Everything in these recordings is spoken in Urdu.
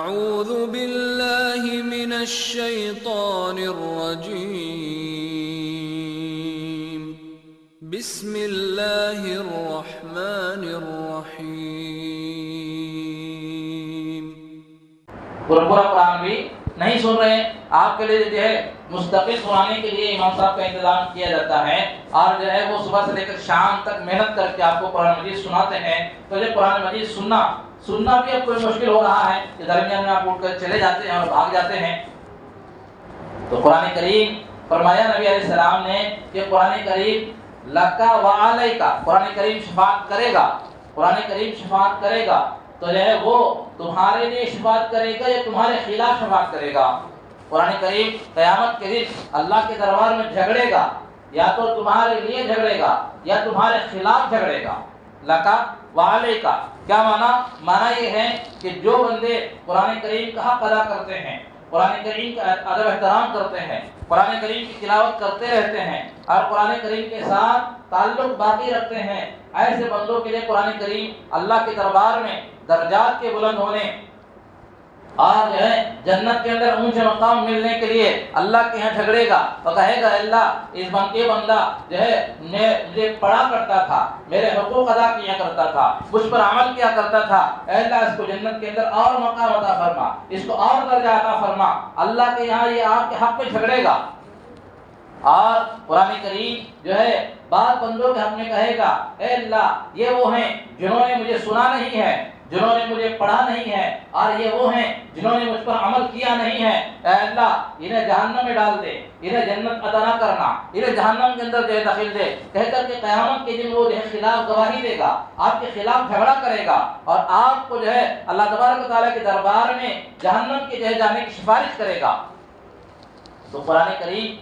أعوذ بالله من الشيطان الرجيم بسم الله الرحمن الرحيم. پورا قرآن بھی نہیں سن رہے، آپ کے لیے جو ہے مستقل سنانے کے لیے امام صاحب کا انتظام کیا جاتا ہے، اور جو ہے وہ صبح سے لے کر شام تک محنت کر کے آپ کو قرآن مجید سناتے ہیں. تو جو قرآن مجید سننا بھی اب کوئی مشکل ہو رہا ہے کہ درمیان میں آپ اٹھ کر چلے جاتے ہیں اور بھاگ جاتے ہیں. تو قرآن کریم فرمایا نبی علیہ السلام نے کہ قرآن کریم لکا و علیکا، قرآن کریم شفاعت کرے گا، قرآن کریم شفاعت کرے گا. تو جو ہے وہ تمہارے لیے شفاعت کرے گا یا تمہارے خلاف شفاعت کرے گا؟ قرآن کریم قیامت کے دن اللہ کے دربار میں جھگڑے گا، یا تو تمہارے لیے جھگڑے گا یا تمہارے خلاف جھگڑے گا. لکا و علیکا کیا معنی یہ ہے کہ جو بندے قرآن کریم کا حق ادا کرتے ہیں، قرآن کریم کا ادب احترام کرتے ہیں، قرآن کریم کی تلاوت کرتے رہتے ہیں اور قرآن کریم کے ساتھ تعلق باقی رکھتے ہیں، ایسے بندوں کے لیے قرآن کریم اللہ کے دربار میں درجات کے بلند ہونے اور جو ہے جنت کے اندر اونچے مقام ملنے کے لیے اللہ کے یہاں جھگڑے گا اور کہے گا اللہ اس بندہ جو ہے مجھے پڑھا کرتا تھا، میرے حقوق ادا کیا کرتا تھا، مجھ پر عمل کیا کرتا تھا، اے اللہ اس کو جنت کے اندر اور مقام عطا فرما، اس کو اور درجہ عطا فرما. اللہ کے یہاں یہ آپ کے حق میں جھگڑے گا. اور قرآن کریم جو ہے بعض بندوں کے حق میں کہے گا اے اللہ یہ وہ ہیں جنہوں نے مجھے سنا نہیں ہے، جنہوں نے مجھے پڑھا نہیں ہے، اور یہ وہ ہیں جنہوں نے مجھ پر عمل کیا نہیں ہے، اے اللہ انہیں جہنم میں ڈال دے، انہیں جنت عطا نہ کرنا، انہیں جہنم کے اندر جو ہے داخل دے. کہہ کر کے قیامت کے دن وہ جو ہے خلاف گواہی دے گا، آپ کے خلاف جھگڑا کرے گا اور آپ کو جو ہے اللہ تبارک و تعالیٰ کے دربار میں جہنم کے جو ہے جانے کی سفارش کرے گا. تو قرآن کریم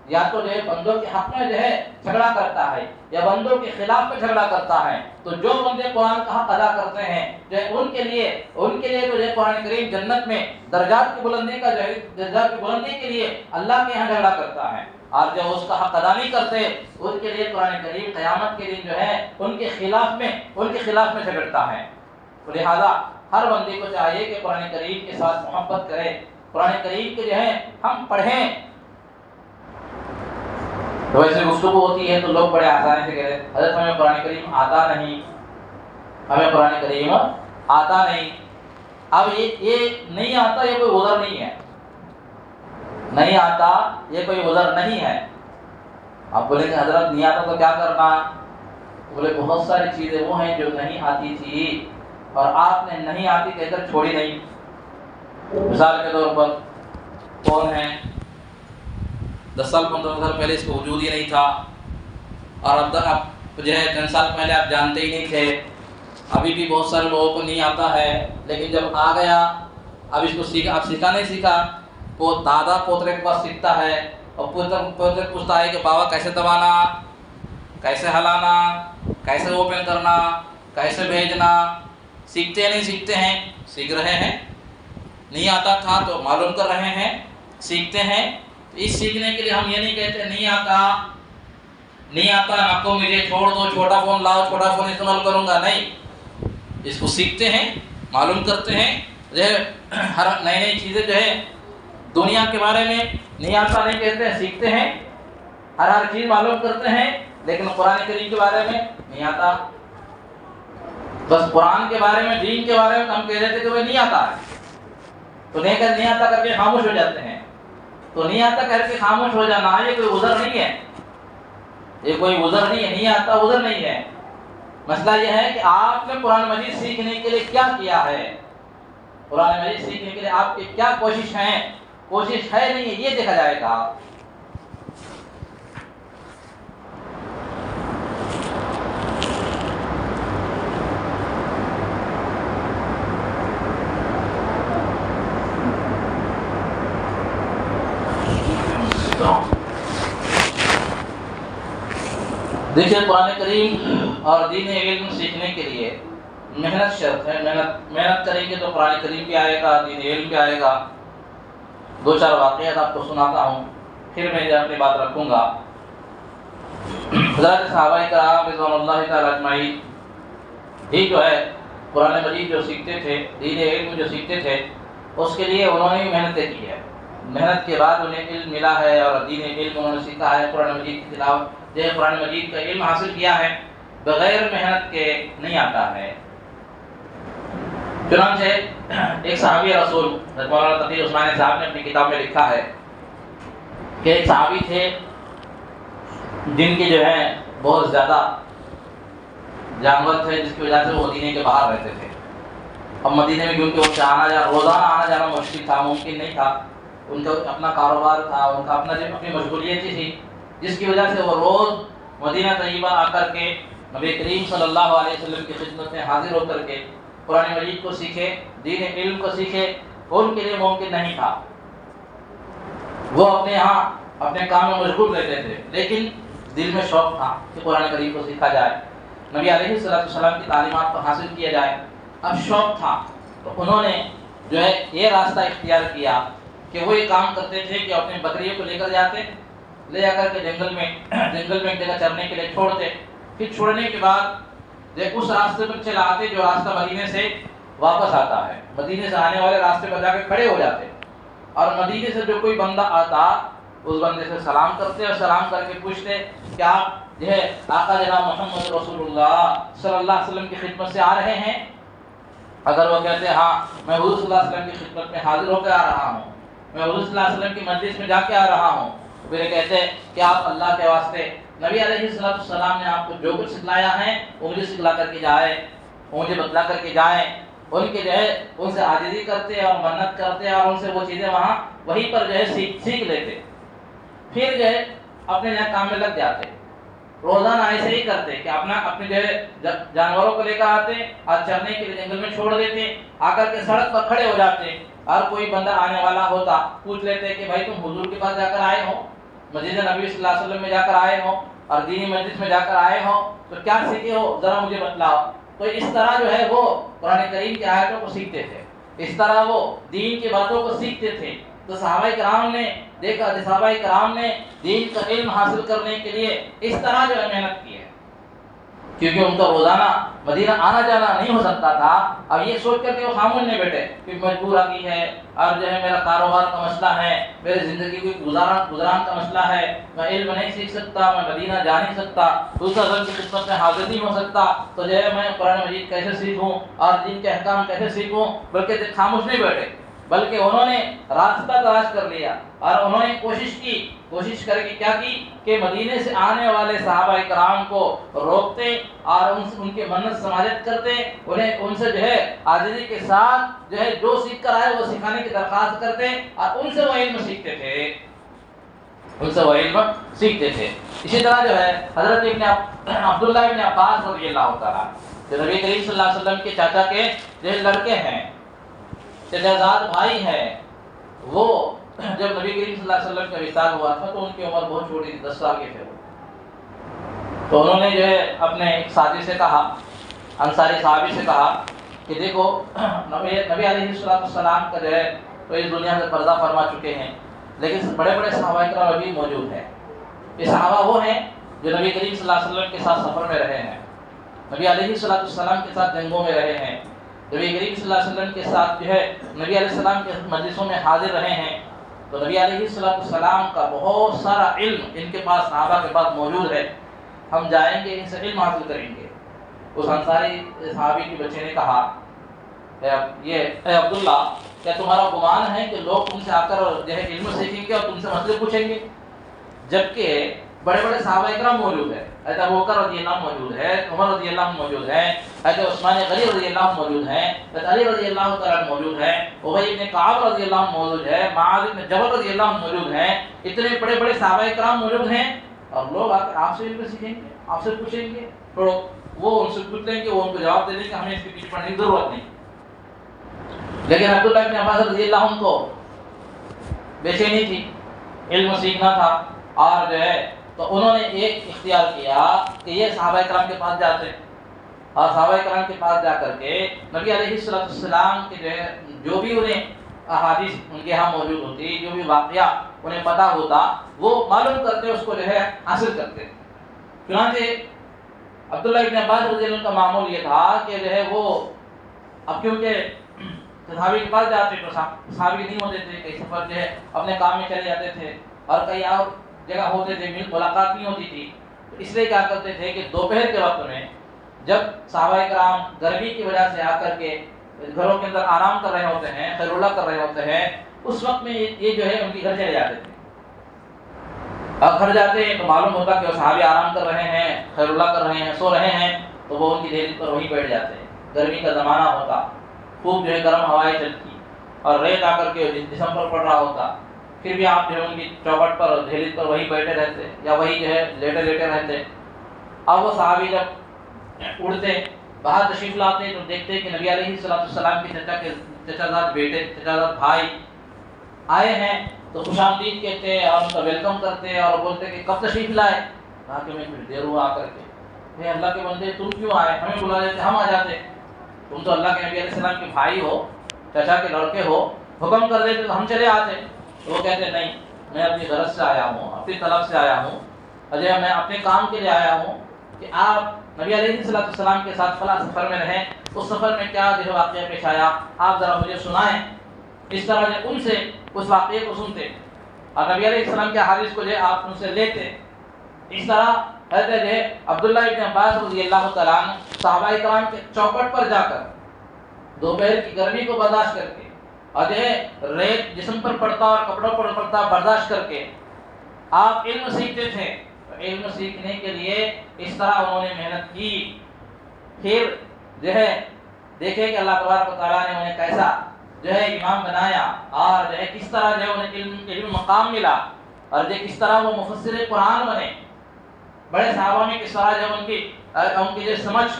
یا تو جو ہے بندوں کے حق میں جو ہے جھگڑا کرتا ہے یا بندوں کے خلاف میں جھگڑا کرتا ہے. تو جو بندے قرآن کا حق ادا کرتے ہیں جو ہے ان کے لیے تو جو ہے قرآن کریم جنت میں درجات کی بلندی کے لیے اللہ کے یہاں جھگڑا کرتا ہے. اور جو اس کا حق ادا نہیں کرتے ان کے لیے قرآن کریم قیامت کے دن جو ہے ان کے خلاف میں جھگڑتا ہے. تو لہذا ہر بندے کو چاہیے کہ قرآن کریم کے ساتھ محبت کرے، قرآن کریم کے جو ہے ہم پڑھیں. تو ایسے گفتگو ہوتی ہے تو لوگ بڑے آسانی سے کہتے ہیں حضرت ہمیں قرآن کریم آتا نہیں، ہمیں قرآن کریم آتا نہیں. اب یہ نہیں آتا یہ کوئی عذر نہیں ہے، نہیں آتا یہ کوئی عذر نہیں ہے. آپ بولیں کہ حضرت نہیں آتا تو کیا کرنا؟ بولے بہت ساری چیزیں وہ ہیں جو نہیں آتی تھی اور آپ نے نہیں آتی کہہ کر چھوڑی نہیں. مثال کے طور پر فون ہے، 10 سال 15 سال پہلے اس کو وجود ہی نہیں تھا، اور اب تک آپ جو ہے چند سال پہلے آپ جانتے ہی نہیں تھے. ابھی بھی بہت سارے لوگوں کو نہیں آتا ہے، لیکن جب آ گیا اب اس کو آپ سیکھا نہیں سیکھا، وہ دادا پوترے کے پاس سیکھتا ہے اور پوترے پوچھتا ہے کہ بابا کیسے دبانا، کیسے ہلانا، کیسے اوپن کرنا، کیسے بھیجنا. سیکھتے ہیں نہیں سیکھتے ہیں؟ سیکھ رہے ہیں. نہیں آتا تھا تو معلوم کر رہے ہیں، سیکھتے ہیں. اس سیکھنے کے لیے ہم یہ نہیں کہتے نہیں آتا آپ کو مجھے چھوڑ دو، چھوٹا فون لاؤ، چھوٹا فون استعمال کروں گا. نہیں، اس کو سیکھتے ہیں، معلوم کرتے ہیں. جو ہے ہر نئی چیزیں جو ہے دنیا کے بارے میں نہیں آتا نہیں کہتے ہیں، سیکھتے ہیں، ہر چیز معلوم کرتے ہیں. لیکن قرآن کریم کے بارے میں نہیں آتا. بس قرآن کے بارے میں، دین کے بارے میں ہم کہہ رہے تھے کہ وہ نہیں آتا ہے تو نہیں آتا کر کے خاموش ہو جاتے ہیں. تو نہیں آتا کر کے خاموش ہو جانا یہ کوئی عذر نہیں ہے، یہ کوئی عذر نہیں ہے. نہیں آتا عذر نہیں ہے. مسئلہ یہ ہے کہ آپ نے قرآن مجید سیکھنے کے لیے کیا کیا ہے، قرآن مجید سیکھنے کے لیے آپ کی کیا کوشش ہے نہیں ہے، یہ دیکھا جائے گا. دیکھیے قرآن کریم اور دین علم سیکھنے کے لیے محنت شرط ہے. محنت کریں گے تو قرآن کریم بھی آئے گا، دین علم بھی آئے گا. 2-4 واقعات آپ کو سناتا ہوں، پھر میں اپنی بات رکھوں گا. حضرت صحابہ کرام رضوان اللہ تعالی اجمعین یہ جو ہے قرآن مجید جو سیکھتے تھے، دین علم جو سیکھتے تھے، اس کے لیے انہوں نے محنتیں کی ہے. محنت کے بعد انہیں علم ملا ہے اور دین علم انہوں نے سیکھا ہے, قرآن مجید کی تلاوت جو ہے قرآن مجید کا علم حاصل کیا ہے, بغیر محنت کے نہیں آتا ہے. چنانچہ ایک صحابی رسول مولانا تقی عثمانی صاحب نے اپنی کتاب میں لکھا ہے کہ ایک صحابی تھے جن کے جو ہے بہت زیادہ جانور تھے, جس کی وجہ سے وہ مدینے کے باہر رہتے تھے. اب مدینے میں کیونکہ ان سے آنا جانا روزانہ آنا جانا مشکل تھا, ممکن نہیں تھا. ان کا اپنا کاروبار تھا, ان کا اپنی مشغولیت تھی, جس کی وجہ سے وہ روز مدینہ طیبہ آ کر کے نبی کریم صلی اللہ علیہ وسلم کی خدمت میں حاضر ہو کر کے قرآن مجید کو سیکھے, دین علم کو سیکھے. ان کے لیے ممکن نہیں تھا, وہ اپنے یہاں اپنے کام میں مشغول رہتے تھے, لیکن دل میں شوق تھا کہ قرآن کریم کو سیکھا جائے, نبی علیہ السلام کی تعلیمات کو حاصل کیا جائے. اب شوق تھا تو انہوں نے جو ہے یہ راستہ اختیار کیا کہ وہ یہ کام کرتے تھے کہ اپنے بکریوں کو لے کر جاتے, لے جا کر کے جنگل میں ایک جگہ چرنے کے لیے چھوڑتے. پھر چھوڑنے کے بعد اس راستے پر چلا آتے جو راستہ مدینے سے واپس آتا ہے. مدینے سے آنے والے راستے پر جا کے کھڑے ہو جاتے, اور مدینے سے جو کوئی بندہ آتا اس بندے سے سلام کرتے اور سلام کر کے پوچھتے کہ آپ جو ہے آقا جناب محمد رسول اللہ صلی اللہ علیہ وسلم کی خدمت سے آ رہے ہیں. اگر وہ کہتے ہیں ہاں میں حضور صلی اللہ علیہ وسلم کی خدمت میں حاضر ہو کے آ رہا ہوں, میں حضور صلی اللہ علیہ وسلم کی مجلس میں جا کے آ رہا ہوں, پھر کہتے ہیں کہ آپ اللہ کے واسطے نبی علیہ السلام نے آپ کو جو کچھ سکھلایا ہے وہ مجھے سکھلا کر کے جائے, مجھے بتلا کر کے جائیں. ان کے جو ہے ان سے عاجزی کرتے اور منت کرتے اور ان سے وہ چیزیں وہاں وہیں پر جو ہے سیکھ لیتے. پھر جو ہے اپنے نئے کام میں لگ جاتے. روزانہ ایسے ہی کرتے کہ اپنے جو ہے جانوروں کو لے کر آتے اور چرنے کے لیے جنگل میں چھوڑ دیتے, آ کر کے سڑک پر کھڑے ہو جاتے, اور کوئی بندہ آنے والا ہوتا پوچھ لیتے کہ بھائی تم حضور کے پاس جا کر آئے ہو, مسجد نبی صلی اللہ علیہ وسلم میں جا کر آئے ہو اور دینی مجلس میں جا کر آئے ہو, تو کیا سیکھے ہو ذرا مجھے بتلاؤ. تو اس طرح جو ہے وہ قرآن کریم کی آیتوں کو سیکھتے تھے, اس طرح وہ دین کی باتوں کو سیکھتے تھے. تو صحابہ کرام نے دیکھا, صحابہ کرام نے دین کا علم حاصل کرنے کے لیے اس طرح جو ہے محنت کی ہے, کیونکہ ان کا روزانہ مدینہ آنا جانا نہیں ہو سکتا تھا. اب یہ سوچ کر کے وہ خاموش نہیں بیٹھے کہ مجبور آ گئی ہے, اور جو ہے میرا کاروبار کا مسئلہ ہے, میرے زندگی کی گزاران کا مسئلہ ہے, میں علم نہیں سیکھ سکتا, میں مدینہ جا نہیں سکتا, دوسرا دل کی خدمت میں حاضر نہیں ہو سکتا, تو جو ہے میں قرآن مجید کیسے سیکھوں اور دین کے احکام کیسے سیکھوں. بلکہ خاموش نہیں بیٹھے, بلکہ انہوں نے راستہ تلاش کر لیا اور انہوں نے کوشش کر کے کیا کی کہ مدینے سے آنے والے صحابہ کرام کو روکتے اور ان کے منت سماجت کرتے, انہیں ان سے جو ہے عاجزی کے ساتھ جو ہے جو سیکھ کر آئے وہ سکھانے کی درخواست کرتے, اور ان سے وہ علم سیکھتے تھے. اسی طرح جو ہے حضرت عبداللہ ابن عباس رضی اللہ تعالیٰ جو نبی کریم صلی اللہ علیہ وسلم کے چاچا کے جو لڑکے ہیں, چچازاد بھائی ہیں, وہ جب نبی کریم صلی اللہ علیہ وسلم کا وصال ہوا تھا تو ان کی عمر بہت چھوٹی تھی, 10 سال کے تھے وہ. تو انہوں نے جو ہے اپنے ایک ساتھی سے کہا, انصاری صحابی سے کہا کہ دیکھو نبی علیہ السلام کا جو ہے تو اس دنیا سے پردہ فرما چکے ہیں, لیکن بڑے بڑے صحابہ کرام ابھی موجود ہیں. یہ صحابہ وہ ہیں جو نبی کریم صلی اللہ علیہ وسلم کے ساتھ سفر میں رہے ہیں, نبی علیہ السلام کے ساتھ جنگوں میں رہے ہیں, نبی کریم صلی اللہ علیہ وسلم کے ساتھ جو ہے نبی علیہ السلام کے مجلسوں میں حاضر رہے ہیں. تو نبی علیہ السلام کا بہت سارا علم ان کے پاس, صحابہ کے پاس موجود ہے. ہم جائیں گے ان سے علم حاصل کریں گے. اس انصاری صحابی کے بچے نے کہا اے عبداللہ, کیا تمہارا گمان ہے کہ لوگ تم سے آ کر جو ہے علم سیکھیں گے اور تم سے مسئلے پوچھیں گے, جبکہ بڑے بڑے صحابہ کرام موجود ہیں, حضرت ابوبکر رضی اللہ عنہ موجود ہے, عمر رضی اللہ عنہ موجود ہے, حضرت عثمان غنی رضی اللہ عنہ موجود ہیں, حضرت علی رضی اللہ تعالیٰ موجود ہے, ابی بن کعب رضی اللہ عنہ موجود ہے, معاذ بن جبل رضی اللہ عنہ موجود ہیں. اتنے بڑے بڑے صحابہ کرام موجود ہیں, اور لوگ آ کر آپ سے علم سیکھیں گے, آپ سے پوچھیں گے, تو وہ ان سے پوچھ لیں گے, وہ ان کو جواب دے دیں کہ ہمیں اس کے پیچھے پڑنے کی ضرورت نہیں. لیکن عبداللہ بن عباس رضی اللہ عنہ کو بے چینی تھی, علم سیکھنا تھا, اور جو ہے تو انہوں نے ایک اختیار کیا کہ یہ صحابہ کرام کے پاس جاتے, اور صحابہ کرام کے پاس جا کر کے نبی علیہ السلام کے جو بھی انہیں احادیث ان کے ہاں موجود ہوتی, جو بھی واقعہ انہیں پتہ ہوتا, وہ معلوم کرتے, اس کو جو ہے حاصل کرتے. چنانچہ عبداللہ ابن عباس رضی اللہ عنہ کا معمول یہ تھا کہ جو ہے وہ اب کیونکہ صحابی کے پاس جاتے تو صحابی نہیں ہوتے تھے، کئی سفر جو ہے اپنے کام میں چلے جاتے تھے اور کئی اور جگہ ہوتے تھے، ملاقات نہیں ہوتی تھی، تو اس لیے کیا کرتے تھے کہ دوپہر کے وقت میں جب صحابہ کرام گرمی کی وجہ سے آ کر کے گھروں کے اندر آرام کر رہے ہوتے ہیں، خیر اللہ کر رہے ہوتے ہیں، اس وقت میں یہ جو ہے ان کے گھر چلے جاتے تھے. اب گھر جاتے ہیں تو معلوم ہوتا کہ وہ صحابی آرام کر رہے ہیں، خیر اللہ کر رہے ہیں، سو رہے ہیں، تو وہ ان کی دہلیز پر وہیں بیٹھ جاتے ہیں. گرمی کا زمانہ ہوتا، خوب جو ہے گرم ہوائیں چلتی اور ریت آ کر کے جسم پر پڑ رہا ہوتا، پھر بھی آپ جو ہے ان کی چوکھٹ پر دہلیز پر وہیں بیٹھے رہتے یا وہی جو ہے لیٹے رہتے. اب وہ صحابی جب اڑتے باہر تشریف لاتے تو دیکھتے کہ نبی علیہ السلام کے چچا زاد بیٹے، چچا زاد بھائی آئے ہیں، تو خوش آمدید کہتے اور ان کا ویلکم کرتے اور بولتے کہ کب تشریف لائے. کہا کہ میں پھر دیر ہوا آ کر کے. اللہ کے بندے تم کیوں آئے؟ ہمیں بلا دیتے ہم آ جاتے. تم تو اللہ کے نبی علیہ السلام کے بھائی ہو، چچا کے لڑکے ہو، حکم کر دیتے تو ہم چلے آتے. تو وہ کہتے نہیں، میں اپنی غرض سے آیا ہوں، اپنی طلب سے آیا ہوں، اجے میں اپنے کام کے لیے آیا ہوں کہ آپ نبی علیہ السلام کے ساتھ فلاں سفر میں رہیں، اس سفر میں کیا جو واقعہ پیش آیا آپ ذرا مجھے سنائیں. اس طرح جو ان سے اس واقعے کو سنتے اور نبی علیہ السلام کے حدیث کو جو آپ ان سے لیتے. اس طرح حضرت عبداللہ ابن عباس رضی اللہ تعالیٰ عنہ صحابہ کرام کے چوکٹ پر جا کر دوپہر کی گرمی کو برداشت کر کے اور جو ریت جسم پر پڑتا اور کپڑوں پر پڑتا برداشت کر کے آپ علم سیکھتے تھے. علم سیکھنے کے لیے اس طرح انہوں نے محنت کی. پھر جو ہے دیکھے کہ اللہ تبارک و تعالیٰ نے انہیں کیسا جو ہے امام بنایا اور جو ہے کس طرح جو ہے انہیں علم مقام ملا اور جو کس طرح وہ مفسر قرآن بنے. بڑے صحابہ میں کس طرح جو ان کی جو سمجھ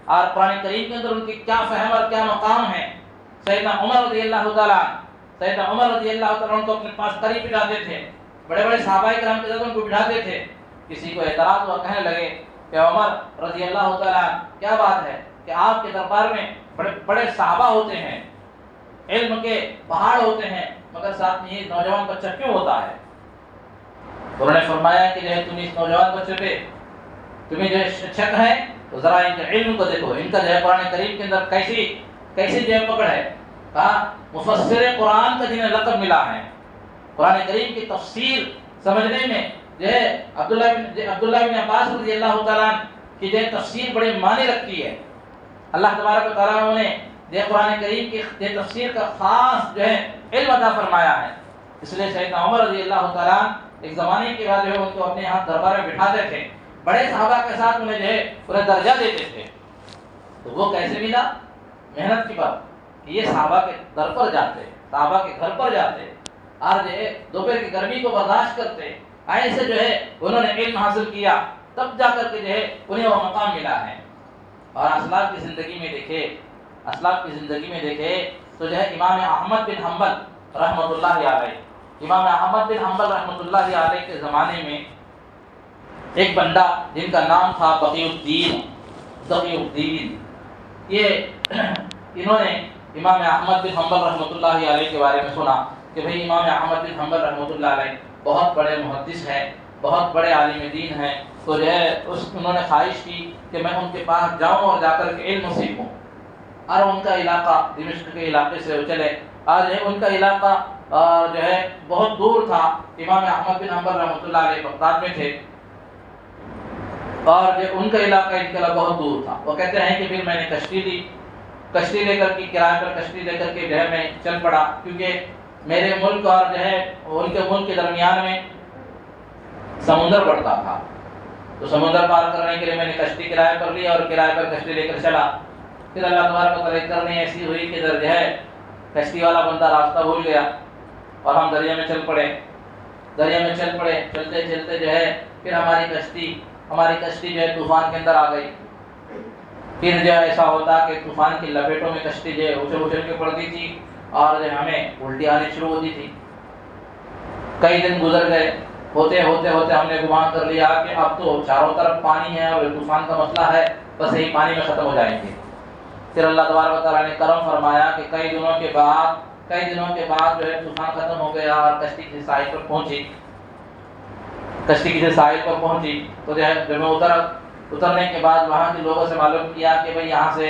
اور قرآن کریم کے اندر ان کی کیا فہم اور کیا مقام ہے. سیدنا عمر رضی اللہ تعالیٰ ان کو اپنے پاس قریب بٹھاتے تھے. بڑے بڑے صحابہ کرام کے ساتھ ان کو بٹھاتے تھے. کسی کو اعتراض ہوا، کہنے لگے کہ عمر رضی اللہ تعالیٰ کیا بات ہے کہ آپ کے دربار میں بڑے بڑے صحابہ ہوتے ہیں، علم کے پہاڑ ہوتے ہیں، مگر ساتھ میں یہ نوجوان بچہ کیوں ہوتا ہے؟ انہوں نے فرمایا کہ جو ہے تم اس نوجوان بچے پہ تمہیں جو ہے شک ہے تو ذرا ان کے علم کو دیکھو، ان کا جو ہے قرآن کریم کے اندر کیسی جو ہے پکڑ ہے. کہا مفسر قرآن کا جنہیں لقب ملا ہے، قرآن کریم کی تفسیر سمجھنے میں جو ہے عبداللہ بن عباس رضی اللہ تعالیٰ کی جو ہے تفسیر بڑے معنی رکھتی ہے. اللہ تبارک و تعالیٰ نے جو قرآن کریم کی تفسیر کا خاص جو ہے علم عطا فرمایا ہے. اس لیے سیدنا عمر رضی اللہ تعالیٰ ایک زمانے کے بعد جو ہے ان کو اپنے ہاتھ دربار میں بٹھاتے تھے، بڑے صحابہ کے ساتھ انہیں جو ہے پورا درجہ دیتے تھے. تو وہ کیسے ملا؟ محنت کی بات کہ یہ صحابہ کے در پر جاتے، صحابہ کے گھر پر جاتے اور جو ہے دوپہر کی گرمی کو برداشت کرتے. ایسے جو ہے انہوں نے علم حاصل کیا، تب جا کر کے جو ہے انہیں وہ مقام ملا ہے. اور اسلاف کی زندگی میں دیکھے تو جو ہے امام احمد بن حنبل رحمۃ اللہ علیہ کے زمانے میں ایک بندہ جن کا نام تھا بقی الدین. یہ انہوں نے امام احمد بن حنبل رحمۃ اللہ علیہ کے بارے میں سنا کہ بھئی امام احمد بن حنبل رحمۃ اللہ علیہ بہت بڑے محدث ہیں، بہت بڑے عالم دین ہیں. تو جو ہے انہوں نے خواہش کی کہ میں ان کے پاس جاؤں اور جا کر کے علم سیکھوں. اور ان کا علاقہ دمشق کے علاقے سے چلے اور جو ہے ان کا علاقہ جو ہے بہت دور تھا. امام احمد بن حنبل رحمۃ اللہ علیہ بغداد میں تھے اور جو ان کا علاقہ ان کے علاقہ بہت دور تھا. وہ کہتے ہیں کہ پھر میں نے کشتی لے کر کے کرائے پر کشتی لے کر کے جو ہے میں چل پڑا، کیونکہ میرے ملک اور جو ہے ان کے ملک کے درمیان میں سمندر پڑتا تھا. تو سمندر پار کرنے کے لیے میں نے کشتی کرائے پر لی اور کرائے پر کشتی لے کر چلا. پھر اللہ تبارک و تعالیٰ کرنی ایسی ہوئی کہ جو ہے کشتی والا بندہ راستہ بھول گیا اور ہم دریا میں چل پڑے. چلتے چلتے جو ہے پھر ہماری کشتی جو ہے طوفان کے اندر آ گئی. پھر جو ایسا ہوتا کہ طوفان کی لپیٹوں میں کشتی جو ہے اچھل کے پڑتی تھی اور جو ہمیں الٹی آنی شروع ہوتی تھی. کئی دن گزر گئے، ہوتے ہم نے گمان کر لیا کہ اب تو چاروں طرف پانی ہے اور طوفان کا مسئلہ ہے، بس یہی پانی میں ختم ہو جائیں گے. پھر اللہ تبارک و تعالیٰ نے کرم فرمایا کہ کئی دنوں کے بعد جو ہے طوفان ختم ہو گیا اور کشتی کسی ساحل پر پہنچی. تو جو ہے جب میں اترنے کے بعد وہاں کے لوگوں سے معلوم کیا کہ بھئی یہاں سے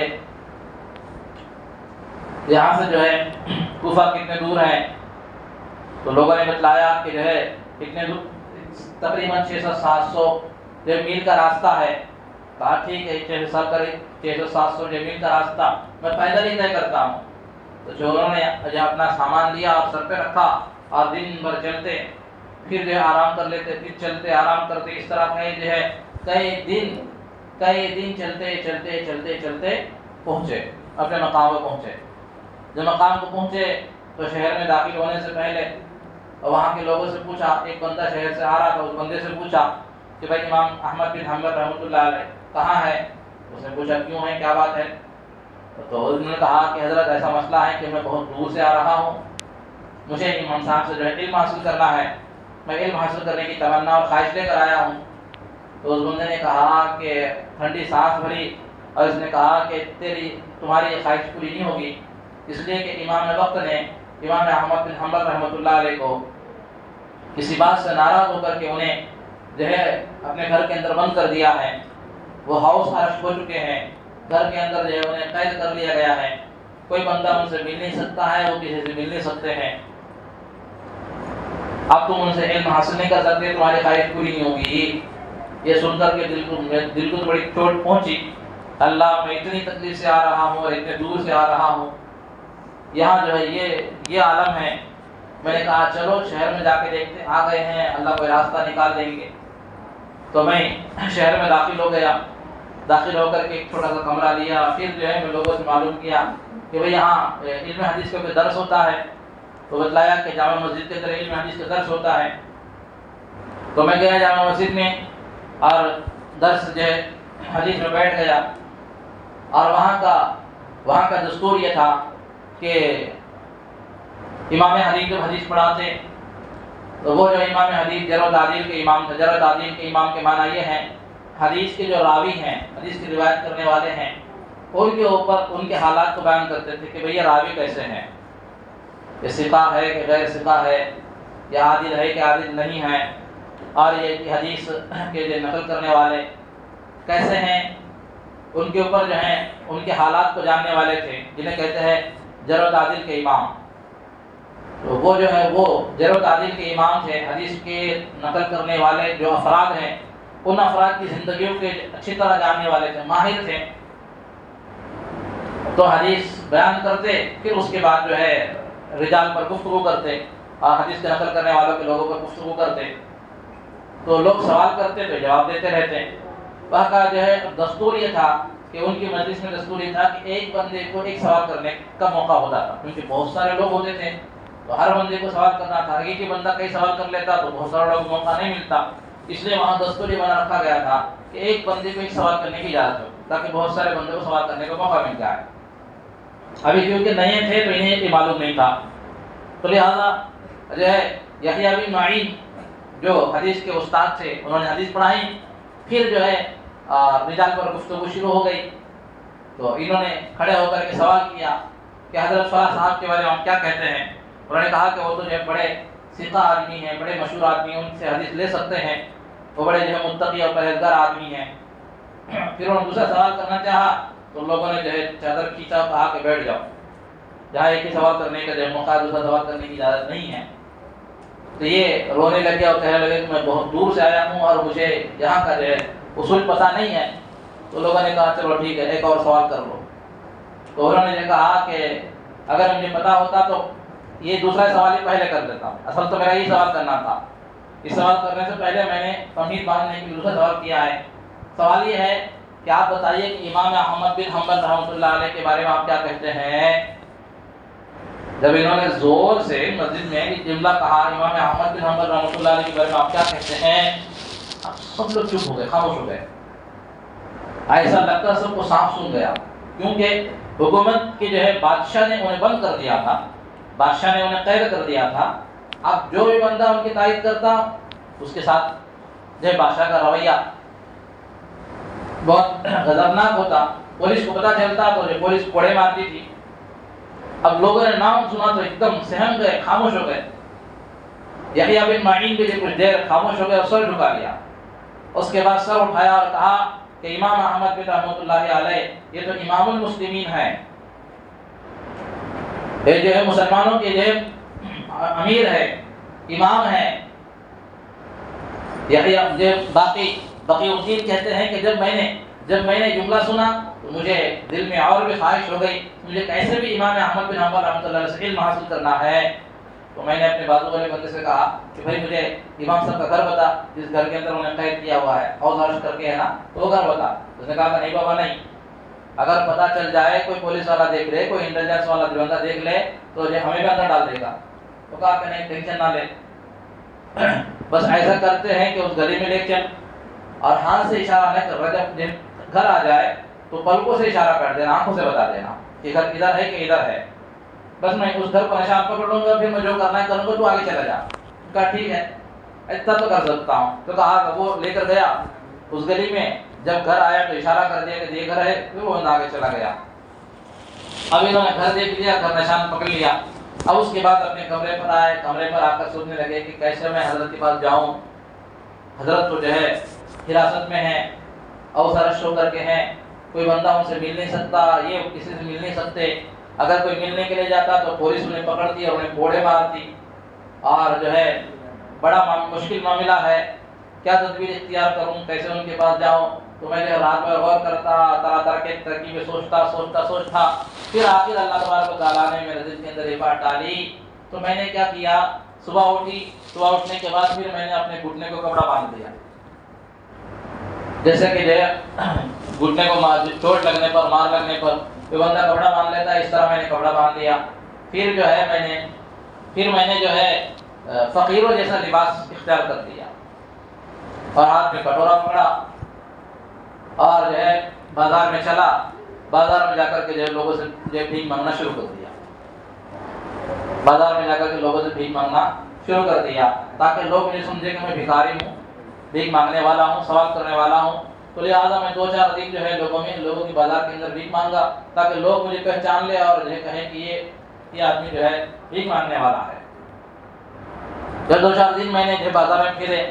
یہاں سے جو ہے کوفہ کتنے دور ہے؟ تو لوگوں نے بتلایا کہ جو ہے اتنے دور تقریباً 600-700 میل کا راستہ ہے۔ کہا ٹھیک ہے 600-700 میل کا راستہ میں پیدل ہی طے کرتا ہوں۔ تو چوروں نے جو اپنا سامان لیا اور سر پہ رکھا اور دن بھر چلتے، پھر جو ہے آرام کر لیتے، پھر چلتے آرام کرتے، اس طرح جو ہے کئی دن چلتے چلتے چلتے چلتے پہنچے، اپنے مقام پہ پہنچے۔ جب مقام کو پہنچے تو شہر میں داخل ہونے سے پہلے وہاں کے لوگوں سے پوچھا، ایک بندہ شہر سے آ رہا تھا، اس بندے سے پوچھا کہ بھائی امام احمد بن حنبل رحمۃ اللہ علیہ کہاں ہے؟ اس نے پوچھا کیوں ہے، کیا بات ہے؟ تو انہوں نے کہا کہ حضرت ایسا مسئلہ ہے کہ میں بہت دور سے آ رہا ہوں، مجھے امام صاحب سے جو ہے علم حاصل کرنا ہے، میں علم حاصل کرنے کی تمنا اور خواہش لے کر آیا ہوں۔ تو اس بندے نے کہا کہ ٹھنڈی سانس بھری اور اس نے کہا کہ تمہاری یہ خواہش پوری نہیں ہوگی، اس لیے کہ امام وقت نے امام احمد بن حنبل رحمۃ اللہ علیہ کو کسی بات سے ناراض ہو کر کے انہیں جو ہے اپنے گھر کے اندر بند کر دیا ہے، وہ ہاؤس ارسٹ ہو چکے ہیں، گھر کے اندر جو ہے انہیں قید کر لیا گیا ہے، کوئی بندہ ان سے مل نہیں سکتا ہے، وہ کسی سے مل نہیں سکتے ہیں، اب تم ان سے علم حاصل نہیں کر سکتے، تمہاری خواہش پوری نہیں ہوگی۔ یہ سن کر کے دل کو بڑی چوٹ پہنچی، اللہ میں اتنی تکلیف سے آ رہا ہوں اور اتنے دور سے آ رہا ہوں، یہاں جو ہے یہ عالم ہے۔ میں نے کہا چلو شہر میں جا کے دیکھتے، آ گئے ہیں اللہ کوئی راستہ نکال دیں گے۔ تو میں شہر میں داخل ہو گیا، داخل ہو کر کے ایک چھوٹا سا کمرہ لیا، پھر جو ہے میں لوگوں سے معلوم کیا کہ بھئی یہاں علم حدیث کا کوئی درس ہوتا ہے، تو بتلایا کہ جامع مسجد کے اندر علم حدیث کا درس ہوتا ہے۔ تو میں گیا جامع مسجد میں اور درس جو ہے حدیث میں بیٹھ گیا، اور وہاں کا دستور یہ تھا کہ امام حدیث جب حدیث پڑھاتے تو وہ جو امام حدیث جرح و تعدیل کے امام تھے، جرح و تعدیل کے امام کے معنی یہ ہیں حدیث کے جو راوی ہیں، حدیث کی روایت کرنے والے ہیں، ان کے اوپر ان کے حالات کو بیان کرتے تھے کہ بھئی یہ راوی کیسے ہیں، یہ ثقہ ہے کہ غیر ثقہ ہے، یا عادل ہے کہ عادل نہیں ہے، اور یہ حدیث کے جو نقل کرنے والے کیسے ہیں، ان کے اوپر جو ہیں ان کے حالات کو جاننے والے تھے، جنہیں کہتے ہیں جرح و تعدیل کے امام۔ تو وہ جو ہے وہ جرح و تعدیل کے امام تھے، حدیث کے نقل کرنے والے جو افراد ہیں ان افراد کی زندگیوں کے اچھی طرح جاننے والے تھے، ماہر تھے۔ تو حدیث بیان کرتے، پھر اس کے بعد جو ہے رجال پر گفتگو کرتے اور حدیث کے نقل کرنے والوں کے لوگوں پر گفتگو کرتے، تو لوگ سوال کرتے تو جواب دیتے رہتے۔ وہاں کا جو ہے دستور یہ تھا کہ ان کی مجلس میں دستور یہ تھا کہ ایک بندے کو ایک سوال کرنے کا موقع ہوتا تھا، کیونکہ بہت سارے لوگ ہوتے تھے تو ہر بندے کو سوال کرنا تھا، ایک ہی بندہ کئی سوال کر لیتا تو بہت سارے لوگوں کو موقع نہیں ملتا، اس لیے وہاں دستور یہ بنا رکھا گیا تھا کہ ایک بندے کو ایک سوال کرنے کی اجازت ہو، تاکہ بہت سارے بندے کو سوال کرنے کا موقع مل جائے۔ ابھی کیونکہ نئے تھے تو انہیں یہ معلوم نہیں تھا، تو لہٰذا جو ہے یحییٰ بن معین جو حدیث کے استاد تھے انہوں نے حدیث پڑھائی، پھر جو ہے رجال پر گفتگو شروع ہو گئی، تو انہوں نے کھڑے ہو کر کے سوال کیا کہ حضرت فلاں صاحب کے بارے میں آپ کیا کہتے ہیں؟ انہوں نے کہا کہ وہ تو جو ہے بڑے ثقہ آدمی ہیں، بڑے مشہور آدمی ہیں، ان سے حدیث لے سکتے ہیں، وہ بڑے جو ہے متقی اور پرہیزگار آدمی ہیں۔ پھر انہوں نے دوسرا سوال کرنا چاہا تو لوگوں نے جو ہے چادر کھینچا اور کہا کہ بیٹھ جاؤ، جہاں ایک ہی سوال کرنے کا جو ہے موقع، دوسرا سوال کرنے کی اجازت نہیں ہے۔ تو یہ رونے لگے اور کہنے لگے کہ میں بہت دور سے آیا ہوں اور مجھے یہاں کا جو ہے اصول پتہ نہیں ہے۔ تو لوگوں نے کہا چلو ٹھیک ہے ایک اور سوال کر لو، تو انہوں نے کہا کہ اگر مجھے پتہ ہوتا تو یہ دوسرا سوال ہی پہلے کر دیتا ہوں، اصل تو میرا یہ سوال کرنا تھا، اس سوال کرنے سے پہلے میں نے تمہید باندھنے کے لیے دوسرا سوال کیا ہے۔ سوال یہ ہے کہ آپ بتائیے کہ امام احمد بن حنبل رحمۃ اللہ علیہ کے بارے میں آپ کیا کہتے ہیں؟ جب انہوں نے زور سے مسجد میں یہ جملہ کہا امام احمد بن حنبل رحمۃ اللہ علیہ کے بارے میں آپ کیا کہتے ہیں، اب سب لوگ چپ ہو گئے، خاموش ہو گئے، ایسا لگتا سب کو سانپ سن گیا، کیونکہ حکومت کے جو ہے بادشاہ نے انہیں بند کر دیا تھا، بادشاہ نے انہیں قید کر دیا تھا۔ اب جو بھی بندہ ان کی تائید کرتا اس کے ساتھ جو ہے بادشاہ کا رویہ بہت غضبناک ہوتا، پولیس کو پتہ چلتا تو جو پولیس کوڑے مارتی تھی۔ اب لوگوں نے نام سنا تو ایک دم سہم گئے، خاموش ہو گئے۔ یحییٰ بن معین بھی جو کچھ دیر خاموش ہو گئے اور سر جھکا لیا، اس کے بعد سر اٹھایا اور کہا کہ امام احمد بن رحمۃ اللہ علیہ یہ تو امام المسلمین ہیں، یہ جو ہے مسلمانوں کے جو امیر ہے، امام ہے، جو باقی الدین کہتے ہیں کہ جب میں نے جملہ سنا تو مجھے دل میں اور بھی خواہش ہو گئی، مجھے کیسے بھی امام احمد بن حنبل رحمۃ اللہ علیہ سے علم حاصل کرنا ہے۔ تو میں نے اپنے بازو والے بندے سے کہا کہ بھائی مجھے امام صاحب کا گھر بتا، جس گھر کے اندر انہوں نے قید کیا ہوا ہے، اوزارش کر کے ہے نا، تو وہ گھر بتا۔ اس نے کہا کہ نہیں بابا نہیں، اگر پتہ چل جائے، کوئی پولیس والا دیکھ لے، کوئی انٹیلیجنس والا بندہ دیکھ لے تو جو ہمیں بھی اندر ڈال دے گا۔ تو کہا کہ نہیں ٹینشن نہ لے، بس ایسا کرتے ہیں کہ اس گلی میں لے چل، اور ہاتھ سے اشارہ نہ کر رہا، جب گھر آ جائے تو پلکوں سے اشارہ کر دینا، آنکھوں سے بتا دینا کہ گھر ادھر ہے کہ ادھر ہے، بس میں اس گھر کو نشان پکڑ لوں گا، پھر میں جو کرنا ہے کروں گا، تو آگے چلا جا۔ کہا ٹھیک ہے، اتنا تو کر سکتا ہوں۔ تو کہا وہ لے کر گیا اس گلی میں، جب گھر آیا تو اشارہ کر دیا کہ یہ گھر ہے، پھر وہ آگے چلا گیا۔ اب انہوں نے گھر دیکھ لیا، گھر نشان پکڑ لیا۔ اب اس کے بعد اپنے کمرے پر آئے، کمرے پر آ کر سوچنے لگے کہ کیسے میں حضرت کے پاس جاؤں، حضرت تو جو ہے حراست میں ہیں، اوسرش ہو کر کے ہیں، کوئی بندہ ان سے مل نہیں سکتا، یہ کسی سے مل نہیں سکتے، اگر کوئی ملنے کے لیے جاتا تو پولیس انہیں پکڑتی اور انہیں کوڑے مارتی، اور جو ہے بڑا مشکل معاملہ ہے، کیا تدبیر اختیار کروں، کیسے ان کے پاس جاؤں۔ تو میں جو رات بھر غور کرتا، طرح طرح کے ترکیبیں سوچتا، پھر آخر اللہ تبارک و تعالیٰ نے میرے دل کے اندر یہ بات ڈالی۔ تو میں نے کیا کیا، صبح اٹھنے کے بعد پھر میں نے اپنے گھٹنے کو کپڑا باندھ دیا، جیسے کہ جو ہے گھٹنے کو چوٹ لگنے پر، مار لگنے پر کوئی بندہ کپڑا باندھ لیتا ہے، اس طرح میں نے کپڑا باندھ دیا۔ پھر جو ہے میں نے جو ہے فقیروں جیسا لباس اختیار کر دیا، اور ہاتھ میں کٹورا پکڑا، اور جو ہے بازار میں چلا، بازار میں جا کر کے جو ہے لوگوں سے جو بھیک مانگنا شروع کر دیا، بازار میں جا کر کے لوگوں سے بھیک مانگنا شروع کر دیا، تاکہ لوگ مجھے سمجھے کہ میں بھکاری ہوں، بھیک مانگنے والا ہوں، سوال کرنے والا ہوں۔ تو لہٰذا میں 2-4 دن جو ہے لوگوں کی بازار کے اندر بھیک مانگا، تاکہ لوگ مجھے پہچان لے اور جو کہیں کہ یہ آدمی جو ہے بھیک مانگنے والا ہے۔ جب 2-4 دن میں نے بازار میں پھرے،